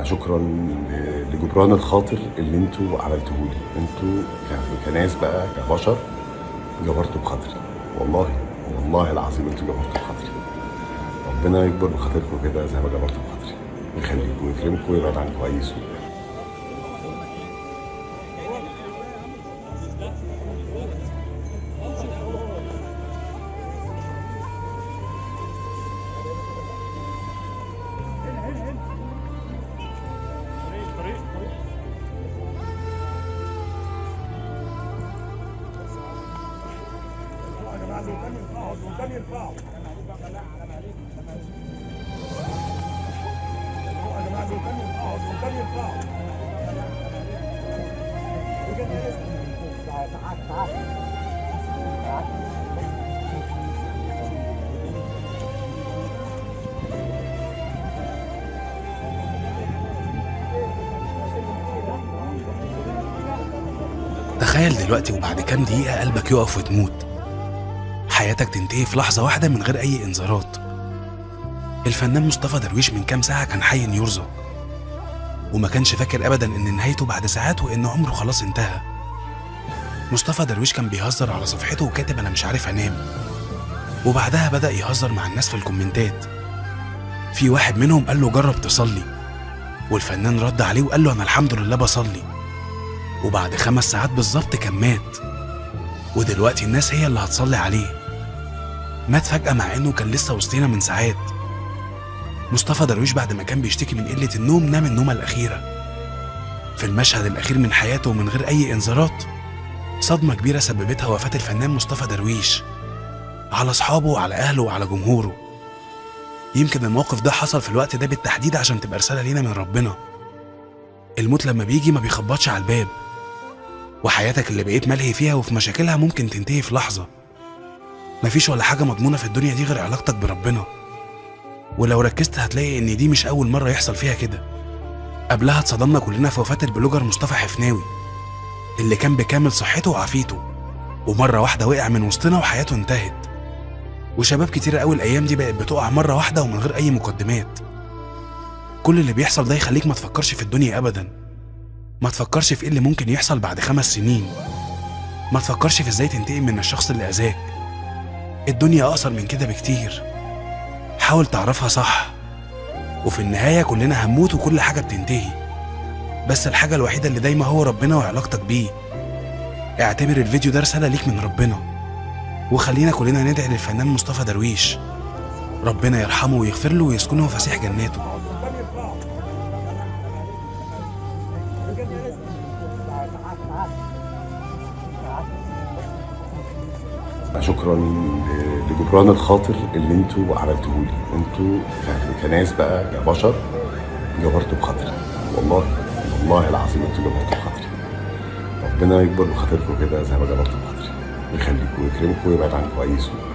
شكرا لجبران الخاطر اللي انتوا عملتوه لي. انتوا كناس بقى كبشر جبرتوا بخاطري، والله العظيم انتوا جبرتوا بخاطري. ربنا يكبر بخاطركم كده زي ما جبرتوا بخاطري، يخليكم ويكرمكم ويبعد عنكم اي سوء. تخيل دلوقتي وبعد كام دقيقة قلبك يقف وتموت، حياتك تنتهي في لحظة واحدة من غير أي إنذارات. الفنان مصطفى درويش من كام ساعة كان حي يرزق، وما كانش فاكر أبدا إن نهايته بعد ساعات وإن عمره خلاص انتهى. مصطفى درويش كان بيهزر على صفحته وكاتب أنا مش عارف أنام، وبعدها بدأ يهزر مع الناس في الكومنتات. في واحد منهم قال له جرب تصلي، والفنان رد عليه وقال له أنا الحمد لله بصلي. وبعد 5 ساعات بالظبط كان مات، ودلوقتي الناس هي اللي هتصلي عليه. مات فجأة مع إنه كان لسه وسطينا من ساعات. مصطفى درويش بعد ما كان بيشتكي من قلة النوم نام النومة الأخيرة. في المشهد الأخير من حياته ومن غير أي إنذارات، صدمة كبيرة سببتها وفاة الفنان مصطفى درويش على أصحابه وعلى أهله وعلى جمهوره. يمكن الموقف ده حصل في الوقت ده بالتحديد عشان تبقى رسالة لينا من ربنا. الموت لما بيجي ما بيخبطش على الباب، وحياتك اللي بقيت ملهي فيها وفي مشاكلها ممكن تنتهي في لحظة. مفيش ولا حاجة مضمونة في الدنيا دي غير علاقتك بربنا، ولو ركزت هتلاقي إن دي مش أول مرة يحصل فيها كده. قبلها اتصدمنا كلنا في وفاة البلوجر مصطفى حفناوي اللي كان بكامل صحته وعافيته، ومرة واحدة وقع من وسطنا وحياته انتهت. وشباب كتير قوي الأيام دي بقت بتقع مرة واحدة ومن غير أي مقدمات. كل اللي بيحصل ده يخليك ما تفكرش في الدنيا أبدا، ما تفكرش في إيه اللي ممكن يحصل بعد 5 سنين، ما تفكرش في إزاي تنتقم من الشخص اللي أذاك. الدنيا أقصر من كده بكتير، حاول تعرفها صح. وفي النهاية كلنا هنموت وكل حاجة بتنتهي، بس الحاجة الوحيدة اللي دايما هو ربنا وعلاقتك بيه. اعتبر الفيديو ده رسالة ليك من ربنا، وخلينا كلنا ندعي للفنان مصطفى درويش ربنا يرحمه ويغفر له ويسكنه فسيح جناته. شكرا لجبران الخاطر اللي انتوا عملتوه لي. انتوا كناس بقى كبشر جبرتوا بخاطري، والله العظيم انتوا جبرتوا بخاطري. ربنا يكبر بخاطركم كده زي ما جبرتوا بخاطري، يخليكم ويكرمكم ويبعد عنكم اي سوء.